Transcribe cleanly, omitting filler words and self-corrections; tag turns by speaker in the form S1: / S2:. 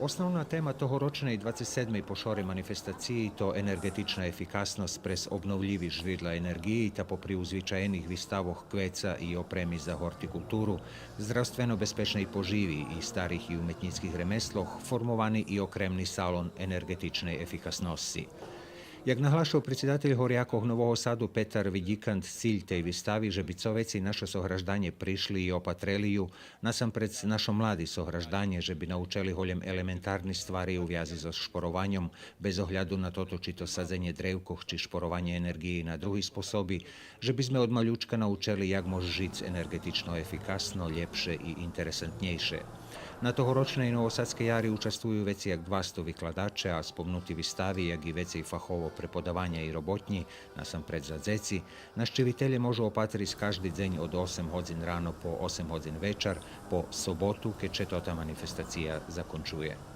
S1: Основна тема тогорочної 27-ї пошори манифестації то енергетична ефікасність през обновливі жвидла енергії та попри узвичайних виставах квеца і опреми за гортикултуру, здравствено безпечnej поживі і старих і umetnických ремеслох формований і окремний салон енергетичної ефікасності. Jak nahlášil predsedateľ Horiakov Nového Sadu Petar Vidikant, cíľ tej výstavy, že by coveci naše sohraždanie prišli i opatreli ju, nasampred našo mladí sohraždanie, že by naučili hoľem elementárne stvari uviazi so šporovaním, bez ohľadu na toto, či to sadzenie drevkoch, či šporovanie energií na druhý spôsoby, že by sme od maľučka naučili, jak môže žiť energetično efikasno, lepšie i interesantnejšie. Na tohoročnej Novosadskej jari účastvujú veci jak 200 vykladače a spomnutí výstavy, jak i veci fachovo prepodávania i robotní, nasampred za dzeci. Naščeviteľe môžu opatriť každý deň od 8 hodín ráno po 8 hodín večer, po sobotu, keďže to tá manifestácia zakončuje.